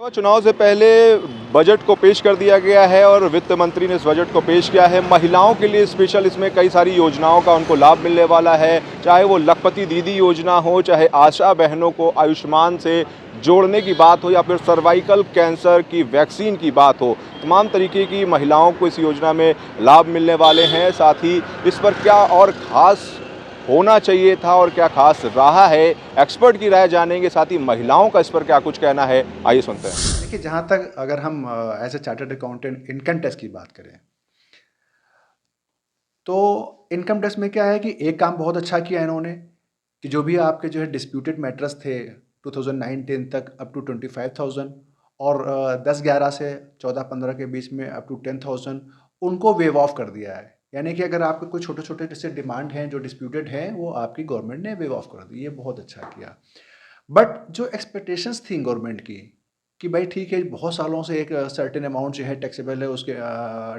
चुनाव से पहले बजट को पेश कर दिया गया है और वित्त मंत्री ने इस बजट को पेश किया है। महिलाओं के लिए स्पेशल इसमें कई सारी योजनाओं का उनको लाभ मिलने वाला है, चाहे वो लखपति दीदी योजना हो, चाहे आशा बहनों को आयुष्मान से जोड़ने की बात हो या फिर सर्वाइकल कैंसर की वैक्सीन की बात हो। तमाम तरीके की महिलाओं को इस योजना में लाभ मिलने वाले हैं। साथ ही इस पर क्या और ख़ास होना चाहिए था और क्या खास रहा है, एक्सपर्ट की राय जानेंगे। साथ ही महिलाओं का इस पर क्या कुछ कहना है, आइए सुनते हैं। देखिए, जहाँ तक अगर हम as a chartered accountant income tax की बात करें, तो इनकम टैक्स में क्या है कि एक काम बहुत अच्छा किया इन्होंने कि जो भी आपके जो है डिस्प्यूटेड मैटर्स थे 2009-10 तक अप टू 25,000 और 10-11 से 14-15 के बीच में अप टू 10,000 उनको वेव ऑफ कर दिया है। यानी कि अगर आपके कोई छोटे छोटे जैसे डिमांड हैं जो डिस्प्यूटेड हैं वो आपकी गवर्नमेंट ने वेव ऑफ कर दी, ये बहुत अच्छा किया। बट जो एक्सपेक्टेशंस थी गवर्नमेंट की कि भाई ठीक है, बहुत सालों से एक सर्टेन अमाउंट जो है टैक्सेबल है, उसके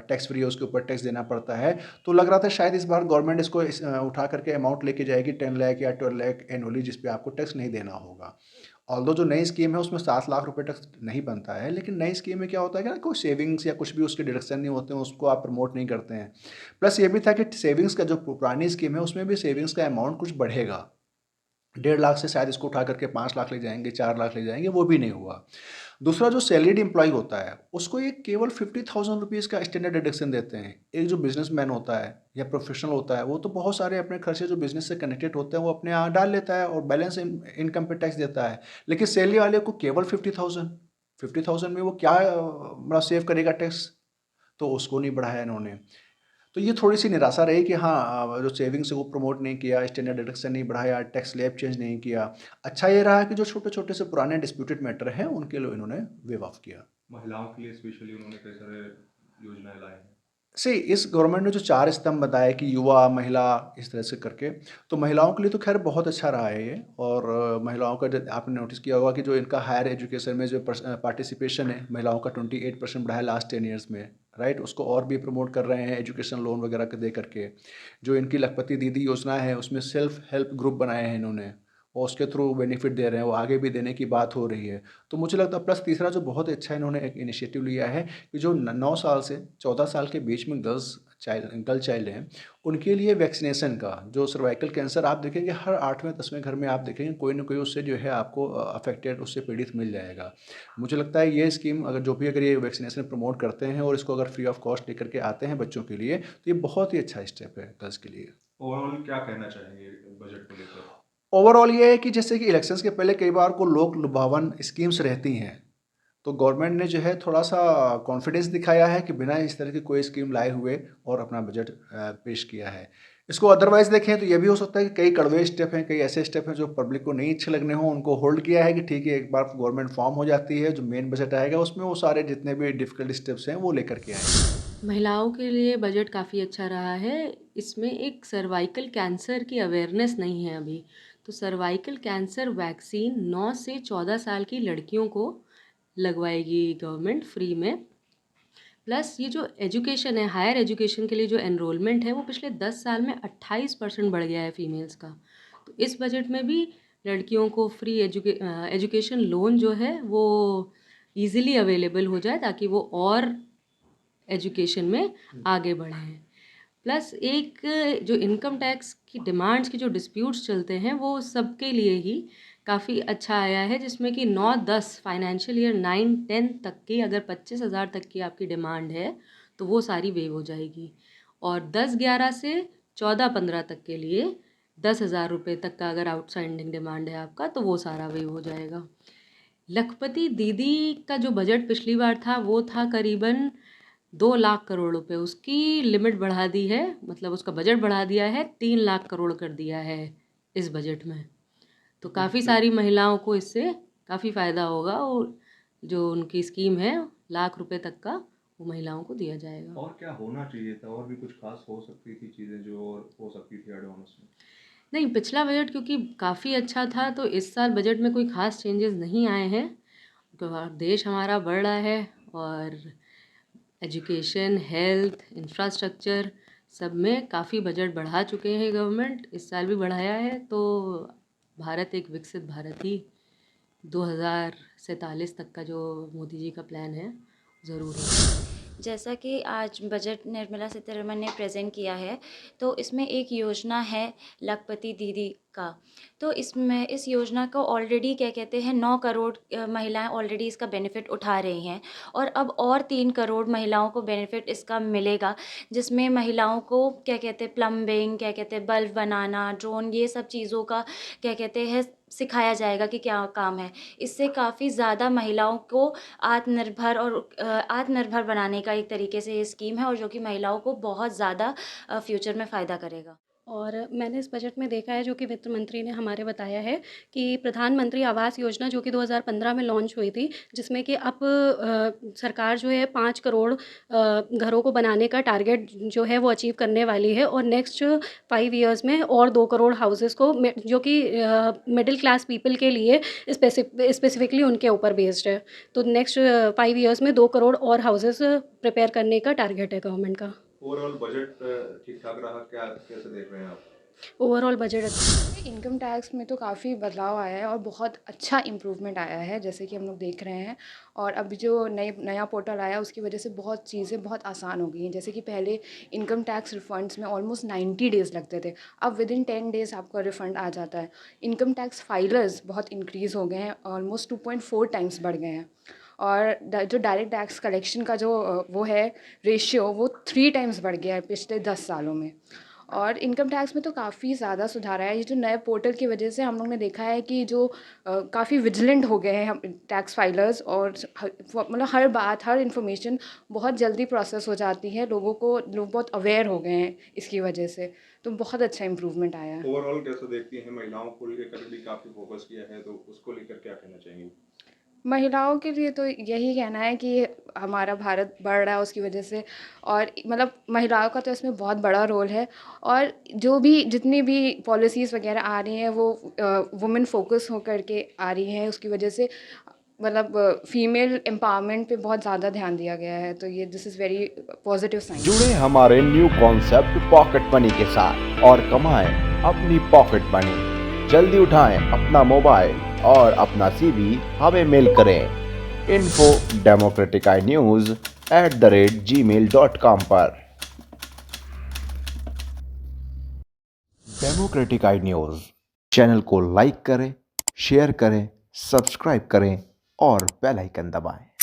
टैक्स फ्री है, उसके ऊपर टैक्स देना पड़ता है। तो लग रहा था शायद इस बार गवर्नमेंट इसको उठा करके अमाउंट लेके जाएगी 10 लाख या 12 लाख एनुअली, जिस पे आपको टैक्स नहीं देना होगा। ऑल्दो जो नई स्कीम है उसमें 7 लाख रुपए टैक्स नहीं बनता है, लेकिन नई स्कीम में क्या होता है कि ना कोई सेविंग्स या कुछ भी उसके डिडक्शन नहीं होते हैं, उसको आप प्रमोट नहीं करते हैं। प्लस ये भी था कि सेविंग्स का जो पुरानी स्कीम है उसमें भी सेविंग्स का अमाउंट कुछ बढ़ेगा, 1.5 लाख से शायद इसको उठा करके 5 लाख ले जाएंगे, 4 लाख ले जाएंगे, वो भी नहीं हुआ। दूसरा, जो सैलरीड एम्प्लॉय होता है उसको ये केवल 50,000 रुपीज़ का स्टैंडर्ड डिडक्शन देते हैं। एक जो बिजनेसमैन होता है या प्रोफेशनल होता है वो तो बहुत सारे अपने खर्चे जो बिजनेस से कनेक्टेड होते हैं वो अपने यहाँ डाल लेता है और बैलेंस इनकम पे टैक्स देता है। लेकिन सैलरी वाले को केवल 50,000 में वो क्या बड़ा सेव करेगा टैक्स, तो उसको नहीं बढ़ाया इन्होंने। तो ये थोड़ी-सी निराशा रही कि हाँ, जो सेविंग्स है वो प्रमोट नहीं किया, स्टैंडर्ड डिडक्शन नहीं बढ़ाया, टैक्स स्लैब चेंज नहीं किया। अच्छा ये रहा कि जो छोटे-छोटे से पुराने डिस्प्यूटेड मैटर हैं, उनके लिए इन्होंने वेव ऑफ किया। महिलाओं के लिए स्पेशली उन्होंने कई सारे योजनाएं लाई हैं। सी इस गवर्नमेंट ने जो 4 स्तंभ बताए कि युवा, महिला, इस तरह से करके, तो महिलाओं के लिए तो ख़ैर बहुत अच्छा रहा है ये। और महिलाओं का ज आपने नोटिस किया होगा कि जो इनका हायर एजुकेशन में जो पार्टिसिपेशन है, महिलाओं का 28% बढ़ा है लास्ट 10 ईयर्स में, राइट? उसको और भी प्रमोट कर रहे हैं एजुकेशन लोन वगैरह के दे करके। जो इनकी लखपति दीदी योजना है, उसमें सेल्फ हेल्प ग्रुप बनाए हैं इन्होंने और उसके थ्रू बेनिफिट दे रहे हैं, वो आगे भी देने की बात हो रही है। तो मुझे लगता है, प्लस तीसरा जो बहुत अच्छा इन्होंने एक इनिशिएटिव लिया है कि जो 9 साल से 14 साल के बीच में गर्ल चाइल्ड हैं, उनके लिए वैक्सीनेशन का जो सर्वाइकल कैंसर, आप देखेंगे हर 8वें 10वें घर में आप देखेंगे कोई ना कोई उससे जो है आपको अफेक्टेड, उससे पीड़ित मिल जाएगा। मुझे लगता है ये स्कीम अगर ये वैक्सीनेशन प्रमोट करते हैं और इसको अगर फ्री ऑफ कॉस्ट लेकर के आते हैं बच्चों के लिए, तो ये बहुत ही अच्छा स्टेप है गर्ल्स के लिए। ओवरऑल क्या कहना चाहेंगे बजट को लेकर? ओवरऑल ये है कि जैसे कि इलेक्शंस के पहले कई बार को लोक लुभावन स्कीम्स रहती हैं, तो गवर्नमेंट ने जो है थोड़ा-सा कॉन्फिडेंस दिखाया है कि बिना इस तरह की कोई स्कीम लाए हुए और अपना बजट पेश किया है। इसको अदरवाइज़ देखें तो ये भी हो सकता है कि कई कड़वे स्टेप हैं, कई ऐसे स्टेप हैं जो पब्लिक को नहीं अच्छे लगने हों, उनको होल्ड किया है कि ठीक है, एक बार गवर्नमेंट फॉर्म हो जाती है, जो मेन बजट आएगा उसमें वो सारे जितने भी डिफ़िकल्ट स्टेप्स हैं वो लेकर के आएँगे। महिलाओं के लिए बजट काफ़ी अच्छा रहा है। इसमें एक सर्वाइकल कैंसर की अवेयरनेस नहीं है अभी। तो सर्वाइकल कैंसर वैक्सीन 9 से 14 साल की लड़कियों को लगवाएगी गवर्नमेंट फ्री में। प्लस ये जो एजुकेशन है, हायर एजुकेशन के लिए जो एनरोलमेंट है वो पिछले 10 साल में 28% बढ़ गया है फीमेल्स का। तो इस बजट में भी लड़कियों को फ्री एजुकेशन लोन जो है वो ईज़िली अवेलेबल हो जाए ताकि वो और एजुकेशन में आगे बढ़े हैं। प्लस एक जो इनकम टैक्स की डिमांड्स की जो डिस्प्यूट्स चलते हैं वो सबके लिए ही काफ़ी अच्छा आया है, जिसमें कि 9-10 फाइनेंशियल ईयर 9-10 तक की अगर 25,000 तक की आपकी डिमांड है तो वो सारी वेव हो जाएगी। और 10-11 से 14-15 तक के लिए 10,000 रुपये तक का अगर आउटस्टैंडिंग डिमांड है आपका तो वो सारा वेव हो जाएगा। लखपति दीदी का जो बजट पिछली बार था वो था करीबन 2 लाख करोड़ रुपए, उसकी लिमिट बढ़ा दी है, मतलब उसका बजट बढ़ा दिया है, 3 लाख करोड़ कर दिया है इस बजट में। तो काफ़ी सारी महिलाओं को इससे काफ़ी फ़ायदा होगा और जो उनकी स्कीम है लाख रुपए तक का वो महिलाओं को दिया जाएगा। और क्या होना चाहिए था, और भी कुछ खास हो सकती थी चीज़ें जो और हो सकती थी एडवांस में? नहीं, पिछला बजट क्योंकि काफ़ी अच्छा था तो इस साल बजट में कोई ख़ास चेंजेस नहीं आए हैं। देश हमारा बढ़ रहा है और एजुकेशन, हेल्थ, इंफ्रास्ट्रक्चर सब में काफ़ी बजट बढ़ा चुके हैं गवर्नमेंट, इस साल भी बढ़ाया है, तो भारत एक विकसित भारत ही 2047 तक का जो मोदी जी का प्लान है ज़रूर है। जैसा कि आज बजट निर्मला सीतारमण ने प्रेज़ेंट किया है, तो इसमें एक योजना है लखपति दीदी का। तो इसमें इस योजना को ऑलरेडी क्या कहते हैं 9 करोड़ महिलाएँ ऑलरेडी इसका बेनिफिट उठा रही हैं और अब और 3 करोड़ महिलाओं को बेनिफिट इसका मिलेगा, जिसमें महिलाओं को क्या कहते हैं प्लम्बिंग, क्या कहते हैं बल्ब बनाना, ड्रोन ये सब चीज़ों का क्या कहते हैं सिखाया जाएगा कि क्या काम है। इससे काफ़ी ज़्यादा महिलाओं को आत्मनिर्भर बनाने का एक तरीके से ये स्कीम है और जो कि महिलाओं को बहुत ज़्यादा फ्यूचर में फ़ायदा करेगा। और मैंने इस बजट में देखा है जो कि वित्त मंत्री ने हमारे बताया है कि प्रधानमंत्री आवास योजना जो कि 2015 में लॉन्च हुई थी, जिसमें कि अब सरकार जो है 5 करोड़ घरों को बनाने का टारगेट जो है वो अचीव करने वाली है और नेक्स्ट 5 इयर्स में और 2 करोड़ हाउसेस को जो कि मिडिल क्लास पीपल के लिए स्पेसिफिकली उनके ऊपर बेस्ड है। तो नेक्स्ट 5 इयर्स में 2 करोड़ और हाउसेस प्रिपेयर करने का टारगेट है गवर्नमेंट का। ओवरऑल बजट ठीक ठाक रहा, क्या कैसे देख रहे हैं आप? ओवरऑल बजट इनकम टैक्स में तो काफ़ी बदलाव आया है और बहुत अच्छा इम्प्रूवमेंट आया है, जैसे कि हम लोग देख रहे हैं। और अभी जो नया पोर्टल आया उसकी वजह से बहुत चीज़ें बहुत आसान हो गई हैं। जैसे कि पहले इनकम टैक्स रिफंड्स में ऑलमोस्ट 90 डेज़ लगते थे, अब विदिन 10 डेज़ आपका रिफ़ंड आ जाता है। इनकम टैक्स फाइलर्स बहुत इंक्रीज़ हो गए हैं, ऑलमोस्ट 2.4 टाइम्स बढ़ गए हैं। और जो डायरेक्ट टैक्स कलेक्शन का जो वो है रेशियो, वो 3 टाइम्स बढ़ गया है पिछले 10 सालों में। और इनकम टैक्स में तो काफ़ी ज़्यादा सुधार आया है। ये जो नए पोर्टल की वजह से हम लोग ने देखा है कि जो काफ़ी विजिलेंट हो गए हैं हम टैक्स फाइलर्स, और मतलब हर बात, हर इन्फॉर्मेशन बहुत जल्दी प्रोसेस हो जाती है। लोग बहुत अवेयर हो गए हैं इसकी वजह से, तो बहुत अच्छा इम्प्रूवमेंट आया है। ओवरऑल कैसे देखती हैं, महिलाओं को लेकर भी काफ़ी फोकस किया है, तो उसको लेकर क्या कहना चाहेंगी? महिलाओं के लिए तो यही कहना है कि हमारा भारत बढ़ रहा है उसकी वजह से, और मतलब महिलाओं का तो इसमें बहुत बड़ा रोल है। और जितनी भी पॉलिसीज़ वगैरह आ रही हैं वो वुमेन फोकस होकर के आ रही हैं, उसकी वजह से मतलब फीमेल एम्पावरमेंट पे बहुत ज़्यादा ध्यान दिया गया है। तो ये this is very positive sign. जुड़े हमारे न्यू कॉन्सेप्ट पॉकेट मनी के साथ और कमाएं अपनी पॉकेट मनी। जल्दी उठाएं अपना मोबाइल और अपना CV हमें मेल करें info@democraticnews@gmail.com पर। डेमोक्रेटिक आई न्यूज़ चैनल को लाइक करें, शेयर करें, सब्सक्राइब करें और बेल आइकन दबाएं।